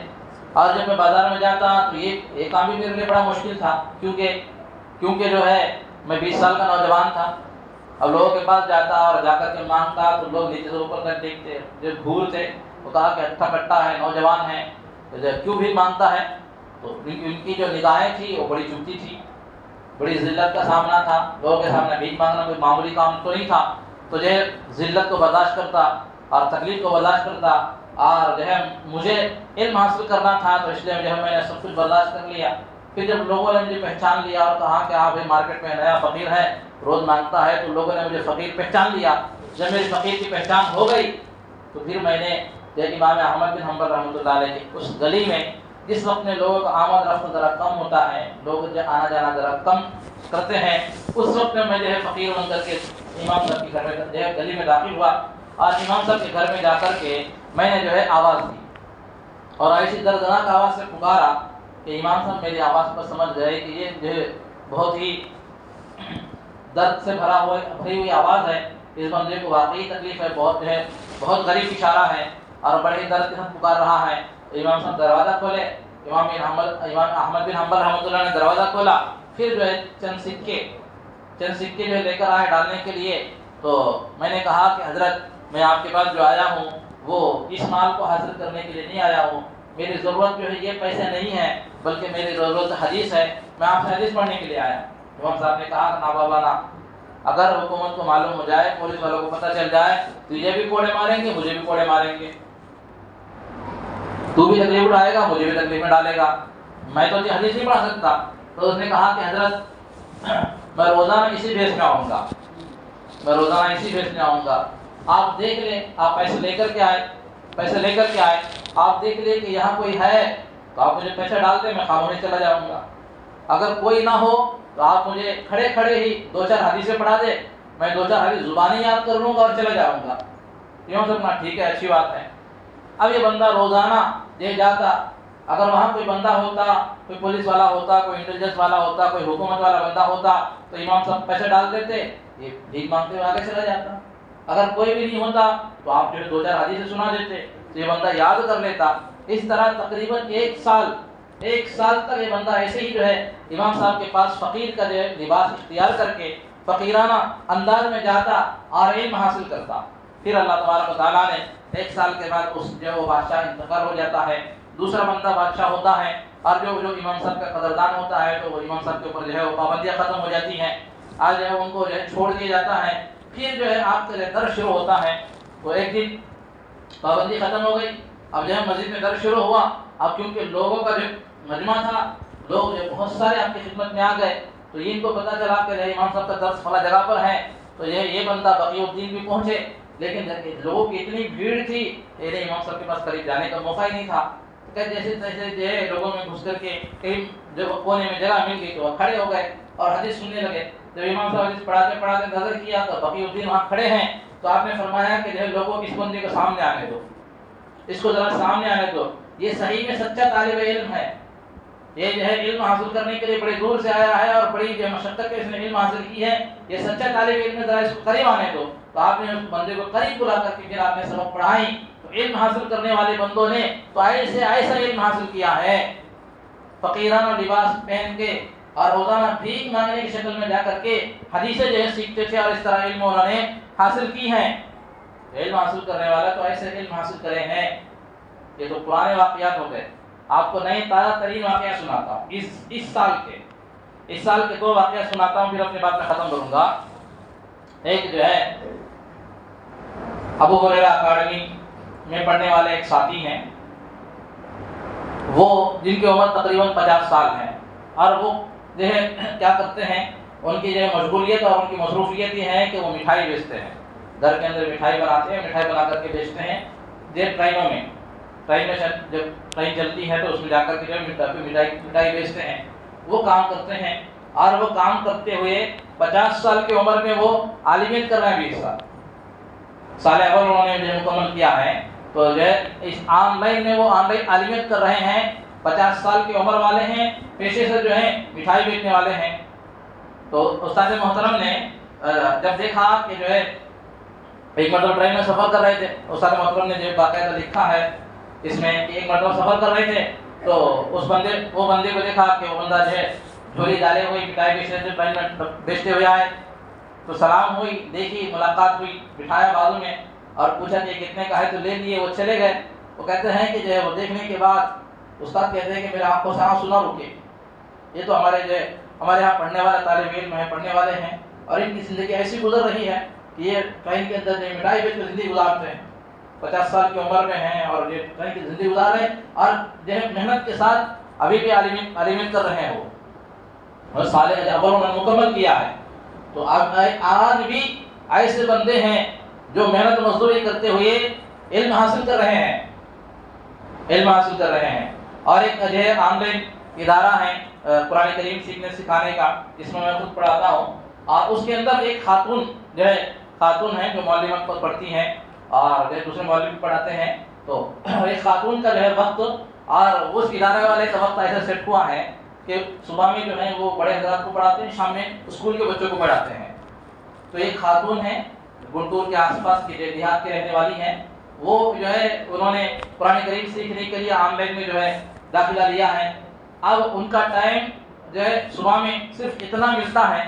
اور جب میں بازار میں جاتا تو یہ کام بھی میرے لیے بڑا مشکل تھا، کیونکہ جو ہے میں 20 سال کا نوجوان تھا۔ اب لوگوں کے پاس جاتا اور جا کر کے مانگتا تو لوگ نیچے سے اوپر تک دیکھتے، جو گھور تھے وہ کہا کہ اٹھا کٹا ہے، نوجوان ہے، کیوں بھی مانگتا ہے؟ تو ان کی جو نگاہیں تھی وہ بڑی چبتی تھی، بڑی ذلت کا سامنا تھا، لوگوں کے سامنے بھیک مانگنا کوئی معمولی کام تو نہیں تھا۔ تو جو ہے ذلت کو برداشت کرتا اور تکلیف کو برداشت کرتا، اور جو ہے مجھے علم حاصل کرنا تھا، تو اس لیے جو ہے میں نے سب کچھ برداشت کر لیا۔ پھر جب لوگوں نے مجھے پہچان لیا اور کہا کہ آپ مارکیٹ میں نیا فقیر ہے، روز مانگتا ہے، تو لوگوں نے مجھے فقیر پہچان لیا۔ جب میری فقیر کی پہچان ہو گئی تو پھر میں نے امام احمد بن حنبل رحمۃ اللہ علیہ کی اس گلی میں، جس وقت میں لوگوں کا آمد رفت ذرا کم ہوتا ہے، لوگ جو آنا جانا ذرا کم کرتے ہیں، اس وقت میں جو ہے فقیر بن کر کے امام صاحب کے گھر میں جو ہے گلی میں داخل ہوا، اور امام صاحب کے گھر میں جا کر کے میں نے جو ہے آواز دی، اور ایسی دردناک آواز سے پکارا کہ امام صاحب میری آواز پر سمجھ گئے کہ یہ جو ہے بہت ہی درد سے بھری ہوئی آواز ہے، اس بندے کو واقعی تکلیف ہے، بہت غریب اشارہ ہے، اور بڑے درد کے ساتھ پکار رہا ہے۔ امام صاحب دروازہ کھولے، امام احمد بن حنبل رحمۃ اللہ نے دروازہ کھولا، پھر جو ہے چند سکے جو ہے لے کر آئے ڈالنے کے لیے۔ تو میں نے کہا کہ حضرت میں آپ کے پاس جو آیا ہوں وہ اس مال کو حاصل کرنے کے لیے نہیں آیا ہوں، میری ضرورت جو ہے یہ پیسے نہیں ہے، بلکہ میری ضرورت حدیث ہے، میں آپ سے حدیث پڑھنے کے لیے آیا ہوں۔ امام صاحب نے کہا کہ نا بابا نا، اگر حکومت کو معلوم ہو جائے، پولیس والوں کو پتہ چل جائے، تو یہ بھی کوڑے ماریں گے، مجھے بھی کوڑے ماریں گے، تو بھی تکلیف اٹھائے گا، مجھے بھی تکلیف میں ڈالے گا، میں تو حدیث نہیں پڑھ سکتا۔ تو اس نے کہا کہ حضرت میں روزانہ اسی بھیس میں آؤں گا، آپ دیکھ لیں، آپ پیسے لے کر کے آئے، آپ دیکھ لیں کہ یہاں کوئی ہے تو آپ مجھے پیسے ڈال دیں، میں خاموشی چلا جاؤں گا، اگر کوئی نہ ہو تو آپ مجھے کھڑے ہی 2-4 حدیثیں پڑھا دے، میں 2-4 حدیث زبانی یاد کر لوں گا اور چلا جاؤں گا۔ یوں سمجھنا ٹھیک ہے، اچھی بات ہے۔ اب یہ بندہ روزانہ یہ جاتا، اگر وہاں کوئی بندہ ہوتا، کوئی پولیس والا ہوتا، کوئی انٹیلیجنس والا ہوتا، کوئی حکومت والا بندہ ہوتا، تو امام صاحب پیسے ڈال دیتے، یہ بھیک مانگتے ہوئے آگے چلا جاتا۔ اگر کوئی بھی نہیں ہوتا تو آپ جو ہے 2-4 حدیثیں سنا دیتے، تو یہ بندہ یاد کر لیتا۔ اس طرح تقریباً 1 سال تک یہ بندہ ایسے ہی جو ہے امام صاحب کے پاس فقیر کا جو ہے لباس اختیار کر کے فقیرانہ انداز میں جاتا اور علم حاصل کرتا. پھر اللہ تبارک و تعالیٰ نے 1 سال کے بعد اس جو وہ بادشاہ انتقال ہو جاتا ہے, دوسرا بندہ بادشاہ ہوتا ہے, اور جو امام صاحب کا قدردان ہوتا ہے تو وہ امام صاحب کے اوپر جو ہے وہ پابندیاں ختم ہو جاتی ہیں, آج جو ہے ان کو جو ہے چھوڑ دیا جاتا ہے. پھر جو ہے آپ کا درس شروع ہوتا ہے. تو ایک دن پابندی ختم ہو گئی, اب جو ہے مسجد میں درس شروع ہوا. اب کیونکہ لوگوں کا جو مجمع تھا, لوگ جو بہت سارے آپ کی خدمت میں آ گئے, تو ان کو پتہ چلا کہ امام صاحب کا درس فلاں جگہ پر ہے. تو یہ بندہ بقی الدین بھی پہنچے, لیکن لوگوں کی اتنی بھیڑ تھی کہ امام صاحب کے پاس قریب جانے کا موقع ہی نہیں تھا. جیسے تیسے جو ہے لوگوں میں گھس کر کے کہیں جب کونے میں جگہ مل گئی تو وہ کھڑے ہو گئے اور حدیث سننے لگے. جب امام صاحب حدیث پڑھاتے نظر کیا تو بقی الدین وہاں کھڑے ہیں. تو آپ نے فرمایا کہ جو ہے لوگوں اس بندے کو سامنے آنے دو, اس کو ذرا سامنے آنے دو. یہ صحیح میں سچا طالب علم ہے, یہ جو ہے علم حاصل کرنے کے لیے بڑی دور سے آیا ہے اور بڑی جو مشقت کے اس نے علم حاصل کی ہے. یہ سچا طالب علم ہے, ذرا اس کو قریب آنے دو. تو آپ نے اس بندے کو قریب بلا کر کے پھر آپ نے سبق پڑھائی. تو علم حاصل کرنے والے بندوں نے تو ایسا علم حاصل کیا ہے, فقیرانہ لباس پہن کے اور روزانہ بھیک مانگنے کی شکل میں جا کر کے حدیثیں جو ہے سیکھتے تھے, اور اس طرح علم انہوں نے حاصل کی ہیں. علم حاصل کرنے والا تو ایسے علم حاصل کرے ہیں. یہ تو پرانے واقعات ہو گئے. آپ کو نئے تازہ ترین واقعہ سناتا ہوں. اس سال کے 2 واقعہ سناتا ہوں, پھر اپنی بات میں ختم کروں گا. ایک جو ہے ابو ہریرہ اکیڈمی میں پڑھنے والے ایک ساتھی ہیں, وہ جن کی عمر تقریباً 50 سال ہے, اور وہ جو ہے کیا کرتے ہیں, ان کی جو ہے مشغولیت اور ان کی مصروفیت یہ ہے کہ وہ مٹھائی بیچتے ہیں. گھر کے اندر مٹھائی بناتے ہیں, مٹھائی بنا کر کے بیچتے ہیں. ٹرینوں میں جب ٹرین چلتی ہے تو اس میں جا کر کے جو مٹھائی بیچتے ہیں. وہ کام کرتے ہیں, اور وہ کام کرتے ہوئے 50 سال کی عمر میں وہ عالمیت کر رہے ہیں. 20 سال اول انہوں نے جو مکمل کیا ہے. تو جو ہے اس آن لائن میں وہ آن لائن عالمیت کر رہے ہیں. 50 سال کی عمر والے ہیں, پیشے سے جو ہے مٹھائی بیچنے والے ہیں. تو استاد محترم نے جب دیکھا کہ جو ہے ایک مرتبہ ٹرین میں سفر کر رہے تھے, استاد محترم نے جو باقاعدہ لکھا ہے اس میں کہ ایک مرتبہ سفر کر رہے تھے, تو وہ بندے کو دیکھا کہ وہ بندہ جو ہے جھولی ڈالے ہوئی مٹھائی بیچتے ہوئے آئے. تو سلام ہوئی, دیکھی, ملاقات ہوئی, بٹھایا بازو میں اور پوچھا کہ کتنے کا ہے, تو لے لیے. وہ چلے گئے. وہ کہتے ہیں کہ جو ہے وہ دیکھنے کے بعد استاد کہتے ہیں کہ میرے آنکھوں سے آنسو نہ رکے. یہ تو ہمارے یہاں پڑھنے والے طالب علم ہیں, پڑھنے والے ہیں, اور ان کی زندگی ایسی گزر رہی ہے کہ یہ ٹرین کے اندر مٹھائی بیچ کر زندگی گزارتے ہیں. 50 سال کی عمر میں ہیں اور یہ ٹرین کی زندگی گزار رہے ہیں, اور جو ہے محنت کے ساتھ ابھی بھی عالمیت کر رہے ہیں. وہ سال اول انہوں نے مکمل کیا ہے. تو آج بھی ایسے بندے ہیں جو محنت مزدوری کرتے ہوئے علم حاصل کر رہے ہیں. اور ایک جو ہے آن لائن ادارہ ہے قرآن کریم سیکھنے سکھانے کا, جس میں خود پڑھاتا ہوں. اور اس کے اندر ایک خاتون ہے جو معلمت پر پڑھتی ہیں, اور جو دوسرے مولوی پڑھاتے ہیں. تو ایک خاتون کا جو ہے وقت اور اس ادارے والے کا وقت ایسا سیٹ ہوا ہے کہ صبح میں جو ہے وہ بڑے حضرات کو پڑھاتے ہیں, شام میں اسکول کے بچوں کو پڑھاتے ہیں. تو ایک خاتون ہے گنٹور کے آس پاس کی دیہات کے رہنے والی ہیں. وہ جو ہے انہوں نے قرآن کریم سیکھنے کے لیے آن لائن میں جو ہے داخلہ لیا ہے. اب ان کا ٹائم جو ہے صبح میں صرف اتنا ملتا ہے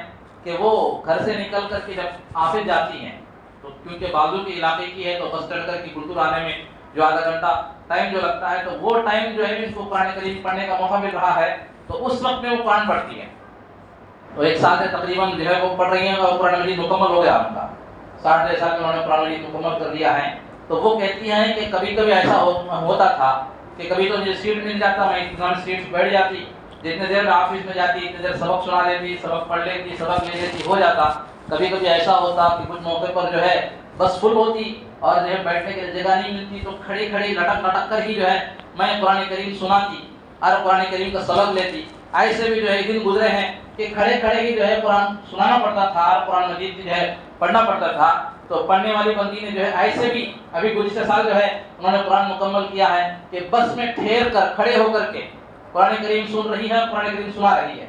کہ وہ گھر سے نکل کر کے جب آفس جاتی ہیں, تو کیونکہ بازو کے علاقے کی ہے تو بس چڑھ کر کے گنٹور آنے میں جو آدھا گھنٹہ ٹائم جو لگتا ہے, تو وہ ٹائم جو ہے ان کو قرآن کریم پڑھنے کا موقع مل رہا ہے. تو اس وقت میں وہ قرآن پڑھتی ہیں. تو 1 سال سے تقریباً جو ہے وہ پڑھ رہی ہیں, اور قرآن مجید مکمل ہو گیا ان کا. 60 سال میں انہوں نے قرآن مجید مکمل کر دیا ہے. تو وہ کہتی ہیں کہ کبھی کبھی ایسا ہوتا تھا کہ کبھی تو مجھے سیٹ مل جاتا, میں اطمینان سیٹ بیٹھ جاتی, جتنے دیر میں آفس میں جاتی اتنے دیر سبق سنا لیتی, سبق پڑھ لیتی, سبق لے لیتی, ہو جاتا. کبھی کبھی ایسا ہوتا کہ کچھ موقع پر جو ہے بس فل ہوتی اور جو ہے بیٹھنے کی جگہ نہیں ملتی, تو کھڑی لٹک کر ہی جو ہے میں قرآن کریم سناتی اور قرآن کریم کا سبق لیتی. ایسے بھی جو ہے دن گزرے ہیں کہ کھڑے ہی جو ہے قرآن سنانا پڑتا تھا اور قرآن مجید جو ہے پڑھنا پڑتا تھا. تو پڑھنے والی بندی نے جو ہے ایسے بھی ابھی گزشتہ سال جو ہے انہوں نے قرآن مکمل کیا ہے کہ بس میں ٹھہر کر کھڑے ہو کر کے قرآن کریم سن رہی ہے, قرآن کریم سنا رہی ہے.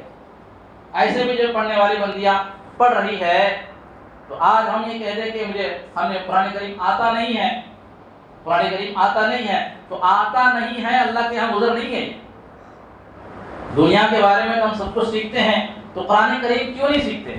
ایسے بھی جو پڑھنے والی بندیاں پڑھ رہی ہے. تو آج ہم یہ کہہ دیں کہ ہمیں قرآن کریم آتا نہیں ہے, تو آتا نہیں ہے اللہ کے یہاں گزر نہیں ہے. دنیا کے بارے میں ہم سب کچھ سیکھتے ہیں, تو قرآن کریم کیوں نہیں سیکھتے؟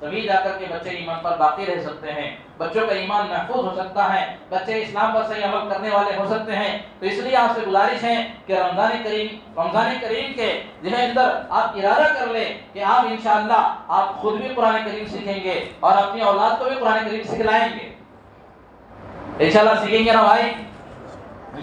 تبھی جا کر کے بچے ایمان پر باقی رہ سکتے ہیں، بچوں کا ایمان محفوظ ہو سکتا ہے، بچے اسلام پر صحیح عمل کرنے والے ہو سکتے ہیں۔ تو اس لیے آپ سے گزارش ہے کہ رمضان کریم کے ذہن اندر آپ ارادہ کر لیں کہ آپ انشاءاللہ آپ خود بھی قرآن کریم سیکھیں گے اور اپنی اولاد کو بھی قرآن کریم سکھلائیں گے۔ انشاءاللہ سیکھیں گے نا بھائی؟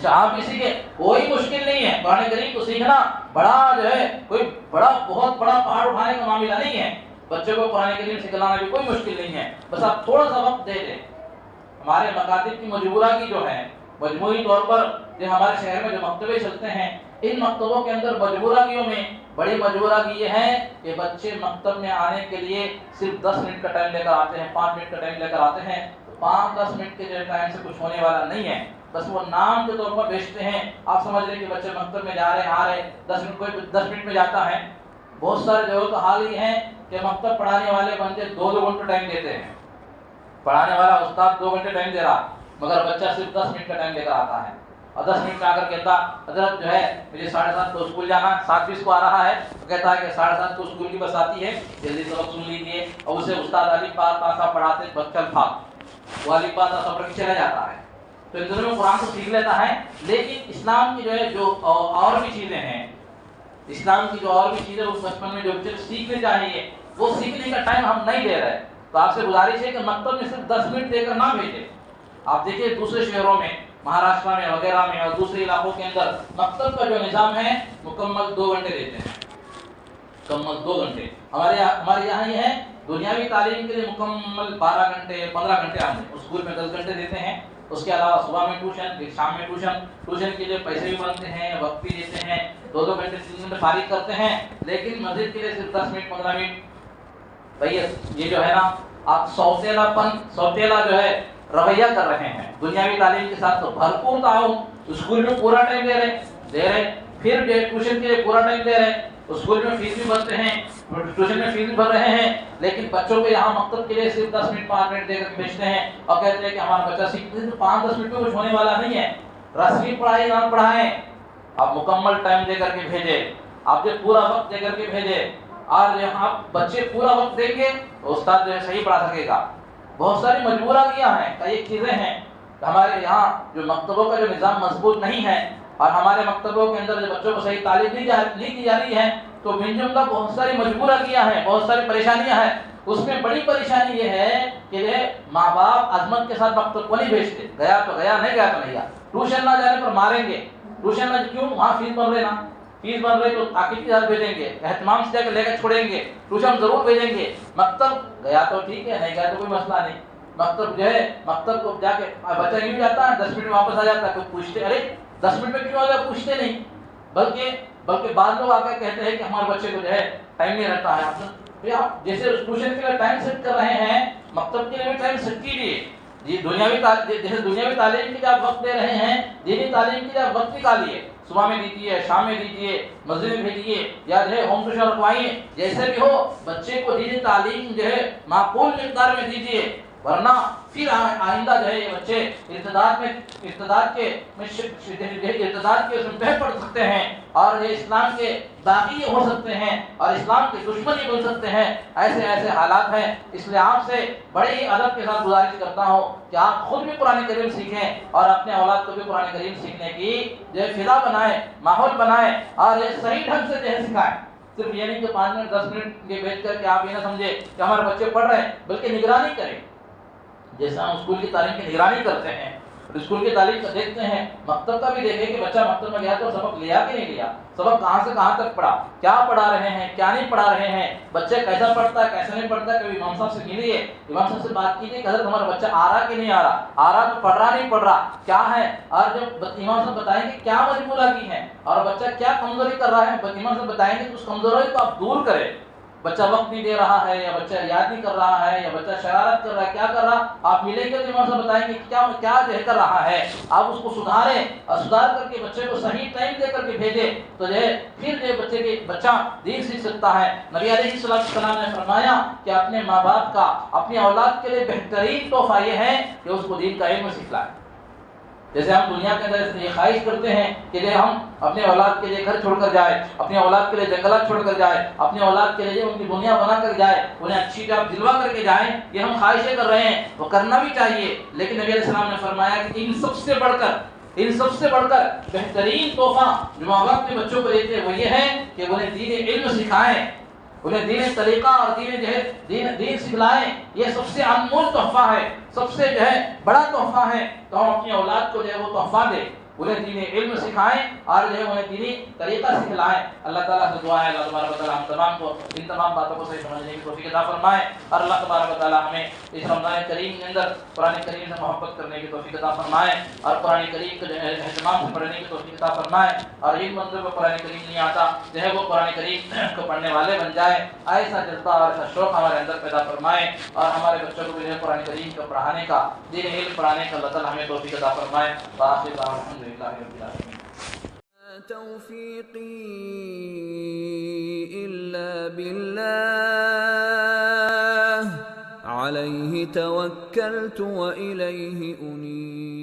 آپ کسی کے کوئی مشکل نہیں ہے، قرآن کریم کو سیکھنا بڑا جو ہے کوئی بہت بڑا پہاڑ اٹھانے کا معاملہ نہیں ہے۔ بچوں کو قرآن کریم سکھلانا بھی کوئی مشکل نہیں ہے، بس آپ تھوڑا سا وقت دے دیں۔ ہمارے مکاتب کی مجبورہ کی جو ہے مجموعی طور پر جو ہمارے شہر میں جو مکتبے چلتے ہیں، ان مکتبوں کے اندر مجبورگیوں میں بڑی مجبورگی یہ ہے کہ بچے مکتب میں آنے کے لیے صرف 10 منٹ کا ٹائم لے کر آتے ہیں، 5 منٹ کا ٹائم لے کر آتے ہیں۔ 5-10 منٹ کے جو ٹائم سے کچھ ہونے والا نہیں ہے، بس وہ نام کے طور پر بیچتے ہیں۔ آپ سمجھ رہے کہ بچے مکتب میں جا رہے ہیں، آ رہے، 10 منٹ میں جاتا ہے۔ بہت سارے جگہوں کا حال یہ ہے کہ مکتب پڑھانے والے بندے 2 گھنٹے ٹائم دیتے ہیں، پڑھانے والا استاد 2 گھنٹے ٹائم دے رہا، مگر بچہ صرف 10 منٹ کا ٹائم لے کر آتا ہے، اور 10 منٹ میں آ کر کہتا حضرت جو ہے مجھے 7:30 کو اسکول جانا، 7:20 کو آ رہا ہے، تو کہتا ہے کہ 7:30 کو اسکول کی بس آتی ہے، جلدی سبق سن لیجیے، اور اسے استاد الف با تا سا پڑھاتے بچہ بھاگ وہ الف با تا سا پڑھ کے چلا جاتا ہے۔ تو ان دونوں میں قرآن کو سیکھ لیتا ہے، لیکن اسلام کی جو ہے جو اور بھی چیزیں ہیں، اسلام کی جو اور بھی چیزیں اس بچپن میں جو بچے سیکھنے چاہیے، وہ سیکھنے کا ٹائم ہم نہیں دے رہے۔ تو آپ سے گزارش ہے کہ مکتب میں صرف 10 منٹ دے کر نہ بھیجیں۔ آپ دیکھیے دوسرے شہروں میں، مہاراشٹر میں وغیرہ میں اور دوسرے علاقوں کے اندر مکتب کا جو نظام ہے مکمل 2 گھنٹے دیتے ہیں، مکمل 2 گھنٹے۔ ہمارے یہاں یہ ہے دنیاوی تعلیم کے لیے مکمل 12 گھنٹے 15 گھنٹے ہم اسکول میں 10 گھنٹے دیتے ہیں۔ اس کے علاوہ صبح میں ٹیوشن، پھر شام میں ٹیوشن کے لیے پیسے بھی بنتے ہیں، وقت بھی دیتے ہیں، 2 گھنٹے 3 گھنٹے فارغ کرتے ہیں، لیکن مسجد کے لیے صرف 10 منٹ 15 منٹ۔ بھائی یہ جو ہے نا آپ سوتیلا جو ہے رویہ کر رہے ہیں دنیاوی تعلیم کے ساتھ۔ تو بھرپور تعاون، اسکول میں پورا ٹائم دے رہے، پھر ٹیوشن کے لیے پورا ٹائم دے رہے، اسکول میں فیس بھی بھرتے ہیں، ٹیوشن میں فیس بھی بھر رہے ہیں، لیکن بچوں کو یہاں مکتب کے لیے صرف 10 منٹ 5 منٹ دے کر بھیجتے ہیں اور کہتے ہیں کہ ہمارا بچہ سیکھتے ہیں۔ 5-10 منٹ میں کچھ ہونے والا نہیں ہے، رسمی پڑھائی نہ پڑھائیں، آپ مکمل ٹائم دے کر کے بھیجیں، آپ جو پورا وقت دے کر کے بھیجیں، اور یہاں بچے پورا وقت دیں گے تو استاد جو ہے صحیح پڑھا سکے گا۔ بہت ساری مجبورگیاں ہیں، کئی چیزیں ہیں ہمارے یہاں جو مکتبوں کا جو نظام مضبوط نہیں ہے، اور ہمارے مکتبوں کے اندر جو بچوں کو صحیح تعلیم نہیں دی جا رہی ہے، تو من جملہ بہت ساری مجبورگیاں ہیں، بہت ساری پریشانیاں ہیں۔ اس میں بڑی پریشانی یہ ہے کہ ماں باپ عظمت کے ساتھ مکتب کو نہیں بھیجتے، گیا تو گیا، نہیں گیا تو نہیں گیا۔ ٹیوشن نہ جانے پر ماریں گے، ٹیوشن نہ کیوں، وہاں فیس بن رہے نا، فیس بن رہے تو تاکید کے ساتھ بھیجیں گے، اہتمام سے جا کے لے کر چھوڑیں گے، ٹیوشن ضرور بھیجیں گے۔ مکتب گیا تو ٹھیک ہے، نہیں گیا تو کوئی مسئلہ نہیں۔ مکتب جو ہے مکتب کو جا کے بچہ یوں جاتا ہے، 10 منٹ میں واپس آ جاتا ہے، کوئی پوچھتے ارے 10 منٹ میں کیوں آ گیا، پوچھتے نہیں، بلکہ بعض لوگ آ کے کہتے ہیں کہ ہمارے بچے کو جو ہے ٹائم نہیں رہتا ہے۔ آپ جیسے ٹیوشن کے لیے ٹائم سیٹ کر رہے ہیں، مکتب کے لیے بھی ٹائم سیٹ کیجیے۔ جیسے دنیاوی تعلیم کے لیے آپ وقت دے رہے ہیں، دینی تعلیم کے لیے آپ وقت نکالیے، صبح میں دیجیے، شام میں دیجیے، مسجد میں بھیجیے، یا جو ہے ہوم ٹیوشن رکھوائیے، جیسے بھی ہو بچے کو دینی تعلیم جو ہے معقول مقدار میں دیجیے، ورنہ پھر آئندہ جو ہے یہ بچے ارتداد کے اس میں پڑ سکتے ہیں، اور یہ اسلام کے باغی ہو سکتے ہیں، اور اسلام کے دشمن ہی بن سکتے ہیں۔ ایسے حالات ہیں، اس لیے آپ سے بڑے ہی ادب کے ساتھ گزارش کرتا ہوں کہ آپ خود بھی قرآن کریم سیکھیں، اور اپنے اولاد کو بھی قرآن کریم سیکھنے کی جو ہے فضا بنائیں، ماحول بنائیں، اور یہ صحیح ڈھنگ سے جو ہے سکھائیں۔ صرف یہ نہیں کہ 5 منٹ 10 منٹ کے بھیج کر کے آپ یہ نہ سمجھے کہ ہمارے بچے پڑھ رہے ہیں، بلکہ نگرانی کریں، جیسا ہم اسکول کی تعلیم کی نگرانی کرتے ہیں، اسکول کی تعلیم کا دیکھتے ہیں، مکتب کا بھی دیکھیں کہ بچہ مکتب میں گیا تو سبق لیا کہ نہیں لیا، سبق کہاں سے کہاں تک پڑھا، کیا پڑھا رہے ہیں، کیا نہیں پڑھا رہے ہیں، بچے کیسا پڑھتا ہے کیسا نہیں پڑھتا ہے۔ کبھی امام صاحب سے ملیے، امام صاحب سے بات کیجیے کہ حضرت ہمارا بچہ آ رہا کہ نہیں آ رہا تو پڑھ رہا نہیں پڑھ رہا کیا ہے، اور جب امام صاحب بتائیں گے کیا مجبورگی ہے اور بچہ کیا کمزوری کر رہا ہے، امام صاحب بتائیں گے کہ اس کمزوری کو آپ دور کریں۔ بچہ وقت نہیں دے رہا ہے، یا بچہ یاد نہیں کر رہا ہے، یا بچہ شرارت کر رہا ہے، کیا کر رہا، آپ ملیں گے تو امام صاحب بتائیں گے کیا جو ہے کر رہا ہے، آپ اس کو سدھاریں، اور سدھار کر کے بچے کو صحیح ٹائم دے کر کے بھیجیں، تو جو ہے پھر جو بچہ دین سیکھ سکتا ہے۔ نبی علیہ السلام نے فرمایا کہ اپنے ماں باپ کا اپنی اولاد کے لیے بہترین تحفہ یہ ہے کہ اس کو دین کا علم سکھلائے، جیسے ہم دنیا کے اندر یہ خواہش کرتے ہیں کہ ہم اپنے اولاد کے لیے گھر چھوڑ کر جائیں، اپنے اولاد کے لیے جنگلات چھوڑ کر جائیں، اپنے اولاد کے لیے ان کی دنیا بنا کر جائیں، انہیں اچھی جگہ دلوا کر کے جائیں، یہ ہم خواہشیں کر رہے ہیں، وہ کرنا بھی چاہیے، لیکن نبی علیہ السلام نے فرمایا کہ ان سب سے بڑھ کر بہترین تحفہ جو ماں باپ کے بچوں کو دیتے ہیں وہ یہ ہے کہ انہیں دین علم سکھائیں، انہیں دین طریقہ اور دین سکھلائیں، یہ سب سے انمول تحفہ ہے، سب سے بڑا تحفہ ہے، تو ہم اپنی اولاد کو وہ تحفہ دیں، انہیں دین علم سکھائیں اور انہیں دینی طریقہ سکھلائیں۔ اللہ تعالیٰ سے دعا ہے اللہ تبارک و تعالیٰ ہم تمام کو ان تمام باتوں کو صحیح سمجھنے کی توفیق عطا فرمائے، اور اللہ تبارک و تعالیٰ ہمیں اس رمضان کریم کے اندر قرآن کریم سے محبت کرنے کی توفیق عطا فرمائے، اور قرآن کریم کو اہتمام سے پڑھنے کی توفیق عطا فرمائے، اور جن بندوں کو قرآن کریم نہیں آتا وہ قرآن کریم کو پڑھنے والے بن جائے، ایسا جذبہ اور ایسا شوق ہمارے اندر پیدا فرمائے، اور ہمارے بچوں کو بھی قرآن کریم کو پڑھانے کا، دین علم پڑھانے کا اللہ تعالیٰ ہمیں توفیق عطا فرمائے۔ وآخر دعوانا الحمدللہ رب العالمین۔ توفیقی الا باللہ علیہ توکلت و الیہ انیب۔